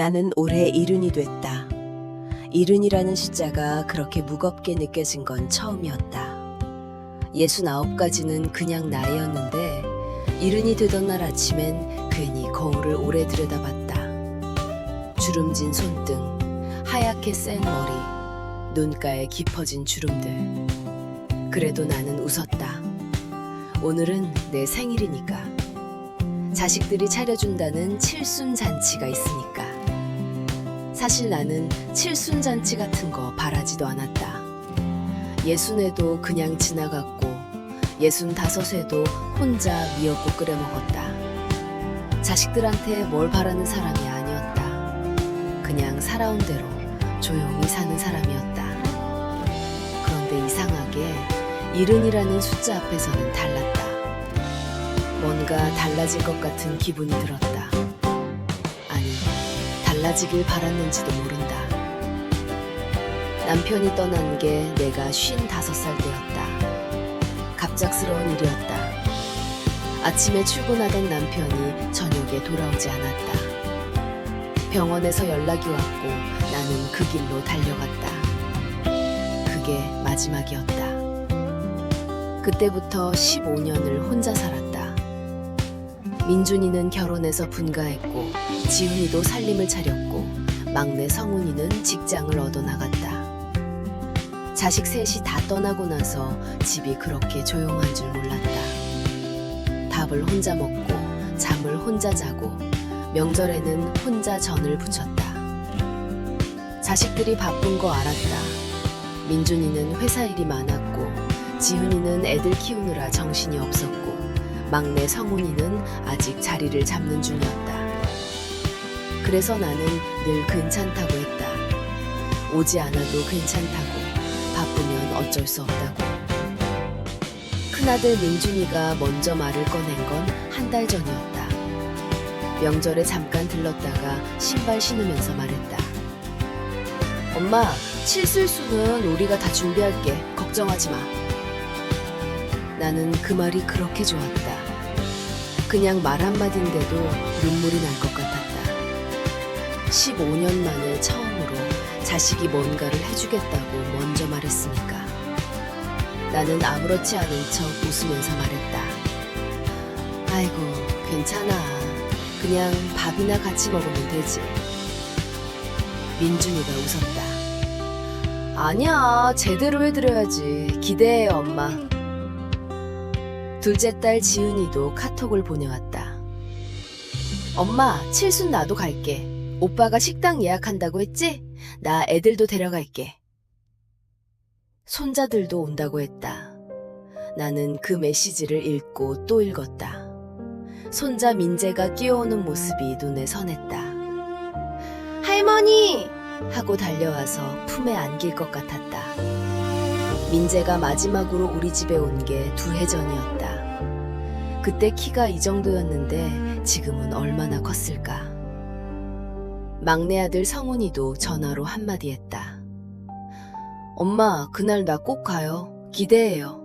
나는 올해 이른이 됐다. 이른이라는 숫자가 그렇게 무겁게 느껴진 건 처음이었다. 69가지는 그냥 나이였는데 이른이 되던 날 아침엔 괜히 거울을 오래 들여다봤다. 주름진 손등, 하얗게 센 머리, 눈가에 깊어진 주름들. 그래도 나는 웃었다. 오늘은 내 생일이니까. 자식들이 차려준다는 칠순잔치가 있으니까. 사실 나는 칠순잔치 같은 거 바라지도 않았다. 60에도 그냥 지나갔고 65에도 혼자 미역국 끓여 먹었다. 자식들한테 뭘 바라는 사람이 아니었다. 그냥 살아온 대로 조용히 사는 사람이었다. 그런데 이상하게 이른이라는 숫자 앞에서는 달랐다. 뭔가 달라질 것 같은 기분이 들었다. 아니, 달라지길 바랐는지도 모른다. 남편이 떠난 게 내가 55살 때였다. 갑작스러운 일이었다. 아침에 출근하던 남편이 저녁에 돌아오지 않았다. 병원에서 연락이 왔고 나는 그 길로 달려갔다. 그게 마지막이었다. 그때부터 15년을 혼자 살았다. 민준이는 결혼해서 분가했고 지훈이도 살림을 차렸고 막내 성훈이는 직장을 얻어나갔다. 자식 셋이 다 떠나고 나서 집이 그렇게 조용한 줄 몰랐다. 밥을 혼자 먹고 잠을 혼자 자고 명절에는 혼자 전을 부쳤다. 자식들이 바쁜 거 알았다. 민준이는 회사 일이 많았고 지훈이는 애들 키우느라 정신이 없었고 막내 성훈이는 아직 자리를 잡는 중이었다. 그래서 나는 늘 괜찮다고 했다. 오지 않아도 괜찮다고. 바쁘면 어쩔 수 없다고. 큰아들 민준이가 먼저 말을 꺼낸 건 한 달 전이었다. 명절에 잠깐 들렀다가 신발 신으면서 말했다. 엄마, 칠술수는 우리가 다 준비할게. 걱정하지 마. 나는 그 말이 그렇게 좋았다. 그냥 말 한마디인데도 눈물이 날 것 같았다. 15년 만에 처음으로 자식이 뭔가를 해주겠다고 먼저 말했으니까. 나는 아무렇지 않은 척 웃으면서 말했다. 아이고, 괜찮아. 그냥 밥이나 같이 먹으면 되지. 민준이가 웃었다. 아니야, 제대로 해드려야지. 기대해요, 엄마. 둘째 딸 지은이도 카톡을 보내왔다. 엄마, 칠순 나도 갈게. 오빠가 식당 예약한다고 했지? 나 애들도 데려갈게. 손자들도 온다고 했다. 나는 그 메시지를 읽고 또 읽었다. 손자 민재가 끼어오는 모습이 눈에 선했다. 할머니! 하고 달려와서 품에 안길 것 같았다. 민재가 마지막으로 우리 집에 온 게 2해 전이었다. 그때 키가 이 정도였는데 지금은 얼마나 컸을까. 막내 아들 성훈이도 전화로 한마디 했다. 엄마, 그날 나 꼭 가요. 기대해요.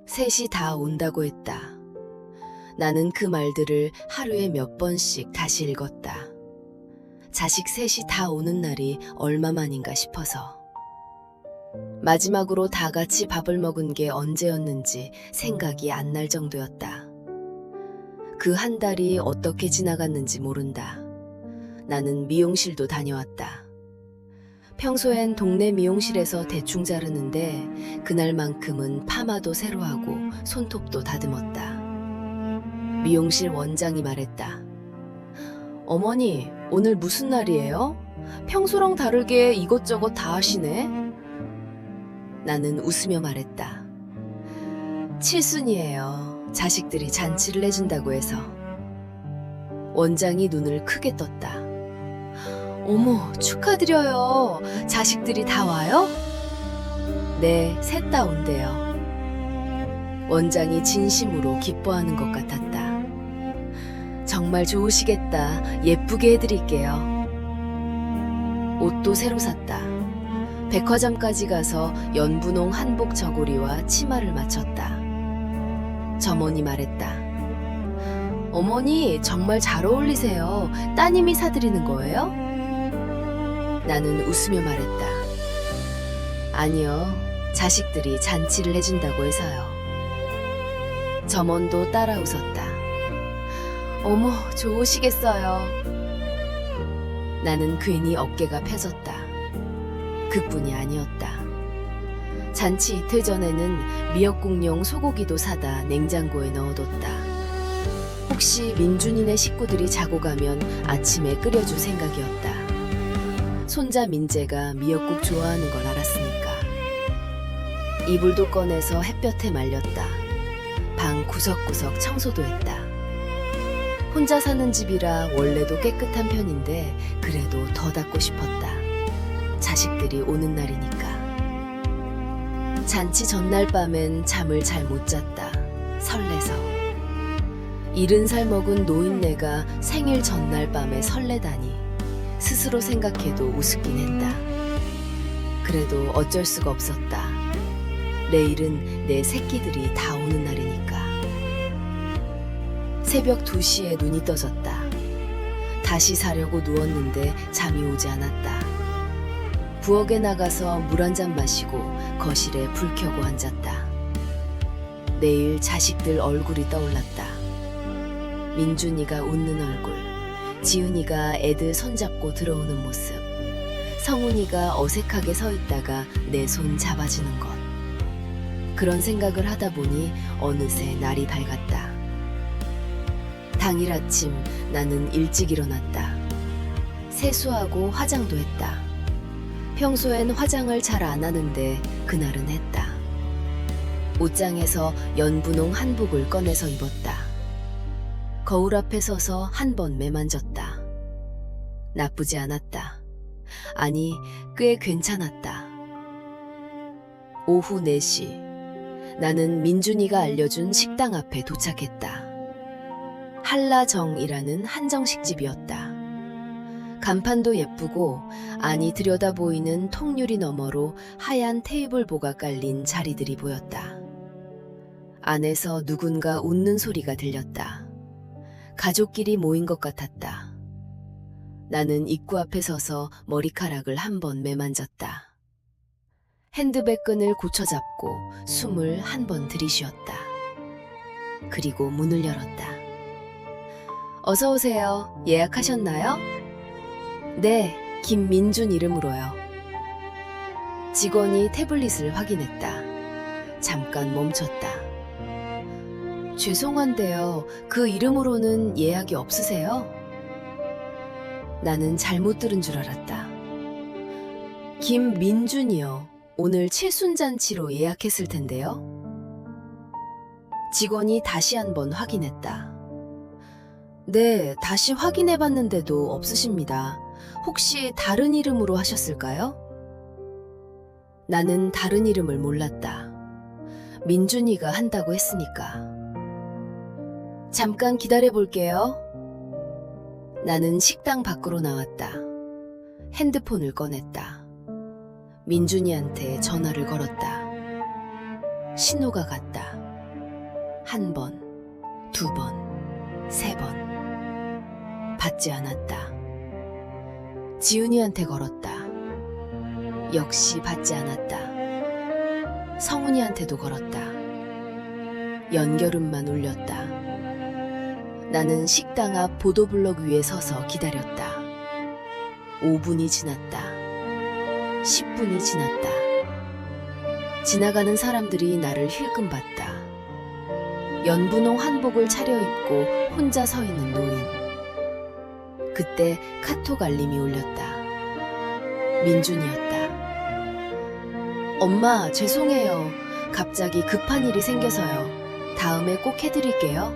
셋이 다 온다고 했다. 나는 그 말들을 하루에 몇 번씩 다시 읽었다. 자식 셋이 다 오는 날이 얼마만인가 싶어서. 마지막으로 다 같이 밥을 먹은 게 언제였는지 생각이 안 날 정도였다. 그 한 달이 어떻게 지나갔는지 모른다. 나는 미용실도 다녀왔다. 평소엔 동네 미용실에서 대충 자르는데 그날만큼은 파마도 새로 하고 손톱도 다듬었다. 미용실 원장이 말했다. 어머니, 오늘 무슨 날이에요? 평소랑 다르게 이것저것 다 하시네? 나는 웃으며 말했다. 칠순이에요. 자식들이 잔치를 해준다고 해서. 원장이 눈을 크게 떴다. 어머, 축하드려요. 자식들이 다 와요? 네, 셋 다 온대요. 원장이 진심으로 기뻐하는 것 같았다. 정말 좋으시겠다. 예쁘게 해드릴게요. 옷도 새로 샀다. 백화점까지 가서 연분홍 한복 저고리와 치마를 맞췄다. 점원이 말했다. 어머니, 정말 잘 어울리세요. 따님이 사드리는 거예요? 나는 웃으며 말했다. 아니요, 자식들이 잔치를 해준다고 해서요. 점원도 따라 웃었다. 어머, 좋으시겠어요. 나는 괜히 어깨가 펴졌다. 그뿐이 아니었다. 잔치 이틀 전에는 미역국용 소고기도 사다 냉장고에 넣어뒀다. 혹시 민준이네 식구들이 자고 가면 아침에 끓여줄 생각이었다. 손자 민재가 미역국 좋아하는 걸 알았으니까. 이불도 꺼내서 햇볕에 말렸다. 방 구석구석 청소도 했다. 혼자 사는 집이라 원래도 깨끗한 편인데 그래도 더 닦고 싶었다. 자식들이 오는 날이니까. 잔치 전날 밤엔 잠을 잘 못 잤다. 설레서. 70살 먹은 노인네가 생일 전날 밤에 설레다니 스스로 생각해도 우습긴 했다. 그래도 어쩔 수가 없었다. 내일은 내 새끼들이 다 오는 날이니까. 새벽 2시에 눈이 떠졌다. 다시 자려고 누웠는데 잠이 오지 않았다. 부엌에 나가서 물 한 잔 마시고 거실에 불 켜고 앉았다. 내일 자식들 얼굴이 떠올랐다. 민준이가 웃는 얼굴, 지은이가 애들 손잡고 들어오는 모습, 성훈이가 어색하게 서 있다가 내 손 잡아주는 것. 그런 생각을 하다 보니 어느새 날이 밝았다. 당일 아침 나는 일찍 일어났다. 세수하고 화장도 했다. 평소엔 화장을 잘 안 하는데 그날은 했다. 옷장에서 연분홍 한복을 꺼내서 입었다. 거울 앞에 서서 한 번 매만졌다. 나쁘지 않았다. 아니, 꽤 괜찮았다. 오후 4시. 나는 민준이가 알려준 식당 앞에 도착했다. 한라정이라는 한정식집이었다. 간판도 예쁘고 안이 들여다 보이는 통유리 너머로 하얀 테이블보가 깔린 자리들이 보였다. 안에서 누군가 웃는 소리가 들렸다. 가족끼리 모인 것 같았다. 나는 입구 앞에 서서 머리카락을 한 번 매만졌다. 핸드백 끈을 고쳐잡고 숨을 한 번 들이쉬었다. 그리고 문을 열었다. 어서 오세요. 예약하셨나요? 네, 김민준 이름으로요. 직원이 태블릿을 확인했다. 잠깐 멈췄다. 죄송한데요. 그 이름으로는 예약이 없으세요? 나는 잘못 들은 줄 알았다. 김민준이요. 오늘 칠순잔치로 예약했을 텐데요. 직원이 다시 한번 확인했다. 네, 다시 확인해봤는데도 없으십니다. 혹시 다른 이름으로 하셨을까요? 나는 다른 이름을 몰랐다. 민준이가 한다고 했으니까. 잠깐 기다려볼게요. 나는 식당 밖으로 나왔다. 핸드폰을 꺼냈다. 민준이한테 전화를 걸었다. 신호가 갔다. 1번, 2번, 3번. 받지 않았다. 지은이한테 걸었다. 역시 받지 않았다. 성훈이한테도 걸었다. 연결음만 울렸다. 나는 식당 앞 보도블럭 위에 서서 기다렸다. 5분이 지났다. 10분이 지났다. 지나가는 사람들이 나를 힐끔 봤다. 연분홍 한복을 차려입고 혼자 서 있는 노인. 그때 카톡 알림이 울렸다. 민준이었다. 엄마, 죄송해요. 갑자기 급한 일이 생겨서요. 다음에 꼭 해드릴게요.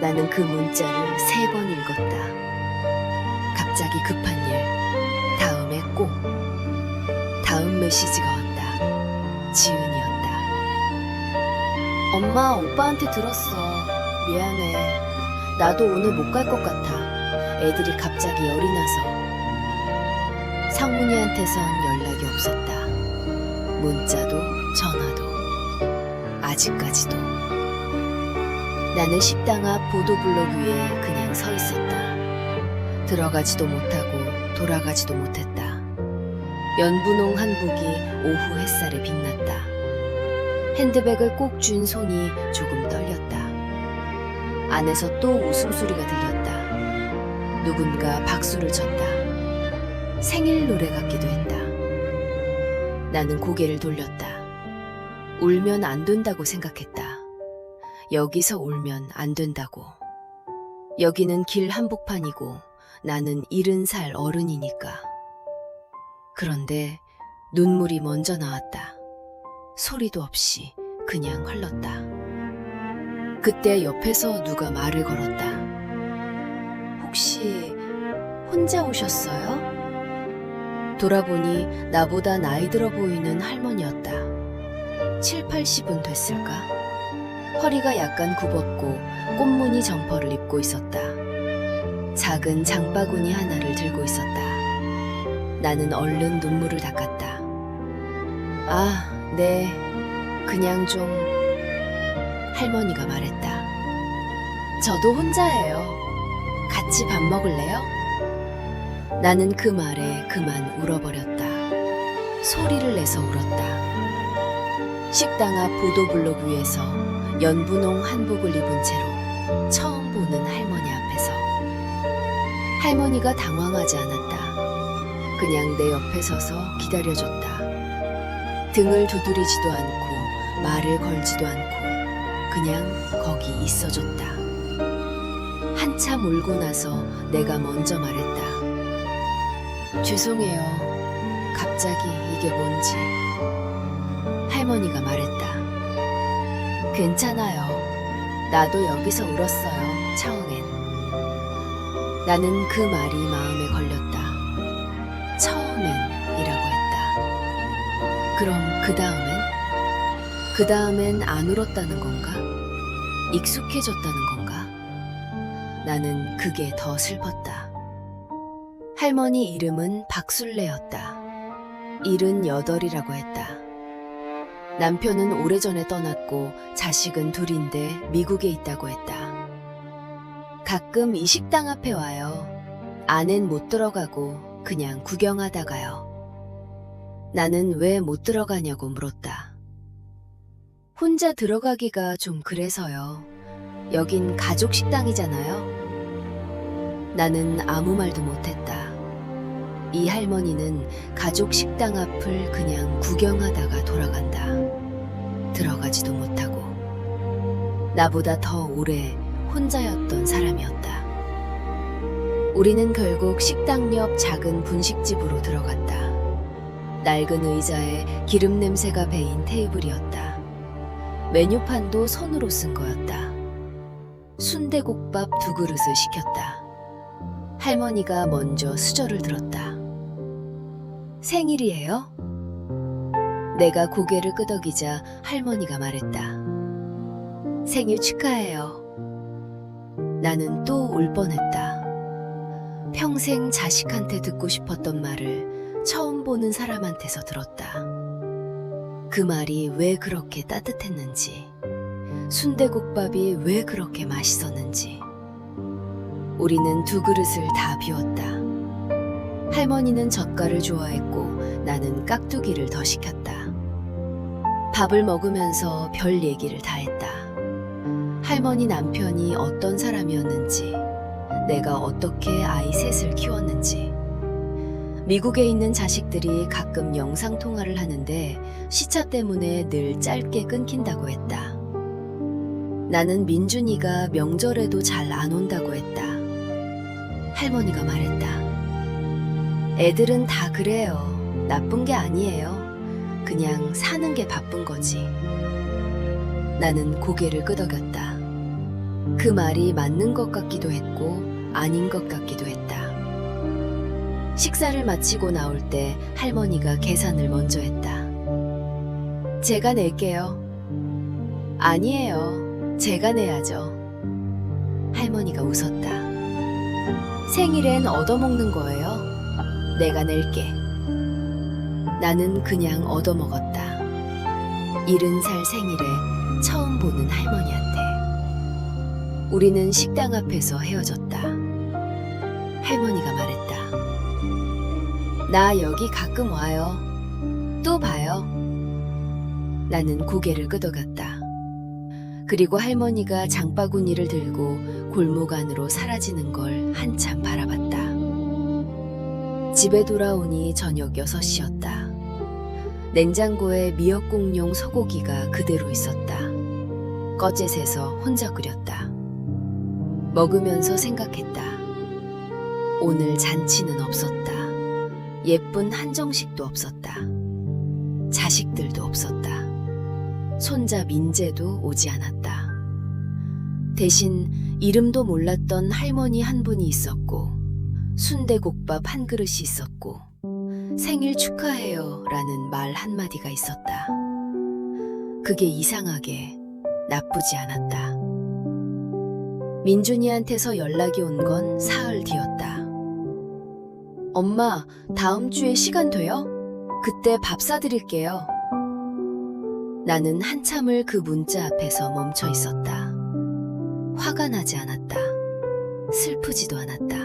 나는 그 문자를 3번 읽었다. 갑자기 급한 일, 다음에 꼭. 다음 메시지가 왔다. 지은이었다. 엄마, 오빠한테 들었어. 미안해. 나도 오늘 못 갈 것 같아. 애들이 갑자기 열이 나서. 상문이한테선 연락이 없었다. 문자도 전화도. 아직까지도. 나는 식당 앞 보도블록 위에 그냥 서 있었다. 들어가지도 못하고 돌아가지도 못했다. 연분홍 한복이 오후 햇살에 빛났다. 핸드백을 꼭 쥔 손이 조금 떨렸다. 안에서 또 웃음소리가 들렸다. 누군가 박수를 쳤다. 생일 노래 같기도 했다. 나는 고개를 돌렸다. 울면 안 된다고 생각했다. 여기서 울면 안 된다고. 여기는 길 한복판이고 나는 70살 어른이니까. 그런데 눈물이 먼저 나왔다. 소리도 없이 그냥 흘렀다. 그때 옆에서 누가 말을 걸었다. 혹시 혼자 오셨어요? 돌아보니 나보다 나이 들어 보이는 할머니였다. 7, 80은 됐을까? 허리가 약간 굽었고 꽃무늬 점퍼를 입고 있었다. 작은 장바구니 하나를 들고 있었다. 나는 얼른 눈물을 닦았다. 아, 네, 그냥 좀... 할머니가 말했다. 저도 혼자예요. 같이 밥 먹을래요? 나는 그 말에 그만 울어버렸다. 소리를 내서 울었다. 식당 앞 보도블록 위에서 연분홍 한복을 입은 채로 처음 보는 할머니 앞에서. 할머니가 당황하지 않았다. 그냥 내 옆에 서서 기다려줬다. 등을 두드리지도 않고 말을 걸지도 않고 그냥 거기 있어줬다. 한참 울고 나서 내가 먼저 말했다. 죄송해요. 갑자기 이게 뭔지. 할머니가 말했다. 괜찮아요. 나도 여기서 울었어요. 처음엔. 나는 그 말이 마음에 걸렸다. 처음엔이라고 했다. 그럼 그 다음엔? 그 다음엔 안 울었다는 건가? 익숙해졌다는 건가? 나는 그게 더 슬펐다. 할머니 이름은 박술래였다. 78이라고 했다. 남편은 오래전에 떠났고 자식은 둘인데 미국에 있다고 했다. 가끔 이 식당 앞에 와요. 안엔 못 들어가고 그냥 구경하다가요. 나는 왜 못 들어가냐고 물었다. 혼자 들어가기가 좀 그래서요. 여긴 가족 식당이잖아요. 나는 아무 말도 못했다. 이 할머니는 가족 식당 앞을 그냥 구경하다가 돌아간다. 들어가지도 못하고. 나보다 더 오래 혼자였던 사람이었다. 우리는 결국 식당 옆 작은 분식집으로 들어갔다. 낡은 의자에 기름 냄새가 배인 테이블이었다. 메뉴판도 손으로 쓴 거였다. 순대국밥 2그릇을 시켰다. 할머니가 먼저 수저를 들었다. 생일이에요? 내가 고개를 끄덕이자 할머니가 말했다. 생일 축하해요. 나는 또 울 뻔했다. 평생 자식한테 듣고 싶었던 말을 처음 보는 사람한테서 들었다. 그 말이 왜 그렇게 따뜻했는지, 순대국밥이 왜 그렇게 맛있었는지. 우리는 2그릇을 다 비웠다. 할머니는 젓갈을 좋아했고 나는 깍두기를 더 시켰다. 밥을 먹으면서 별 얘기를 다 했다. 할머니 남편이 어떤 사람이었는지, 내가 어떻게 아이 셋을 키웠는지. 미국에 있는 자식들이 가끔 영상통화를 하는데 시차 때문에 늘 짧게 끊긴다고 했다. 나는 민준이가 명절에도 잘 안 온다고 했다. 할머니가 말했다. 애들은 다 그래요. 나쁜 게 아니에요. 그냥 사는 게 바쁜 거지. 나는 고개를 끄덕였다. 그 말이 맞는 것 같기도 했고 아닌 것 같기도 했다. 식사를 마치고 나올 때 할머니가 계산을 먼저 했다. 제가 낼게요. 아니에요. 제가 내야죠. 할머니가 웃었다. 생일엔 얻어먹는 거예요. 내가 낼게. 나는 그냥 얻어먹었다. 70살 생일에 처음 보는 할머니한테. 우리는 식당 앞에서 헤어졌다. 할머니가 말했다. 나 여기 가끔 와요. 또 봐요. 나는 고개를 끄덕였다. 그리고 할머니가 장바구니를 들고 골목 안으로 사라지는 걸 한참 바라봤다. 집에 돌아오니 저녁 6시였다. 냉장고에 미역국용 소고기가 그대로 있었다. 꺼젯에서 혼자 끓였다. 먹으면서 생각했다. 오늘 잔치는 없었다. 예쁜 한정식도 없었다. 자식들도 없었다. 손자 민재도 오지 않았다. 대신 이름도 몰랐던 할머니 한 분이 있었고 순대국밥 한 그릇이 있었고 생일 축하해요 라는 말 한마디가 있었다. 그게 이상하게 나쁘지 않았다. 민준이한테서 연락이 온 건 사흘 뒤였다. 엄마, 다음 주에 시간 돼요? 그때 밥 사드릴게요. 나는 한참을 그 문자 앞에서 멈춰 있었다. 화가 나지 않았다. 슬프지도 않았다.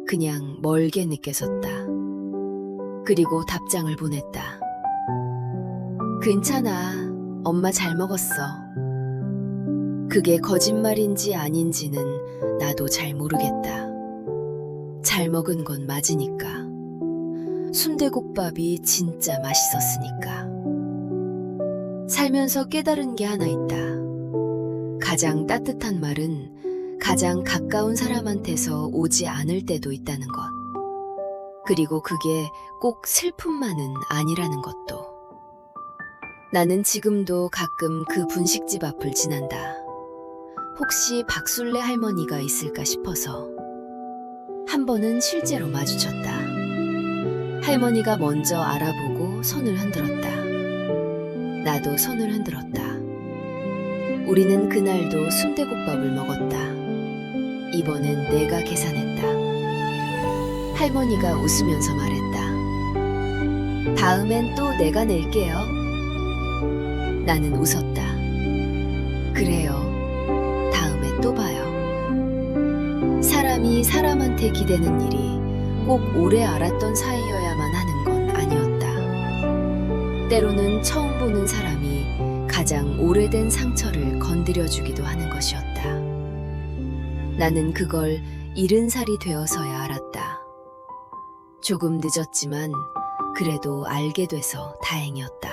그냥 멀게 느껴졌다. 그리고 답장을 보냈다. 괜찮아. 엄마 잘 먹었어. 그게 거짓말인지 아닌지는 나도 잘 모르겠다. 잘 먹은 건 맞으니까. 순대국밥이 진짜 맛있었으니까. 살면서 깨달은 게 하나 있다. 가장 따뜻한 말은 가장 가까운 사람한테서 오지 않을 때도 있다는 것. 그리고 그게 꼭 슬픔만은 아니라는 것도. 나는 지금도 가끔 그 분식집 앞을 지난다. 혹시 박술래 할머니가 있을까 싶어서. 한 번은 실제로 마주쳤다. 할머니가 먼저 알아보고 손을 흔들었다. 나도 손을 흔들었다. 우리는 그날도 순대국밥을 먹었다. 이번엔 내가 계산했다. 할머니가 웃으면서 말했다. 다음엔 또 내가 낼게요. 나는 웃었다. 그래요. 다음에 또 봐요. 사람이 사람한테 기대는 일이 꼭 오래 알았던 사이여야만 하는 건 아니었다. 때로는 처음 보는 사람이 가장 오래된 상처를 건드려주기도 하는 것이었다. 나는 그걸 70살이 되어서야 알았다. 조금 늦었지만 그래도 알게 돼서 다행이었다.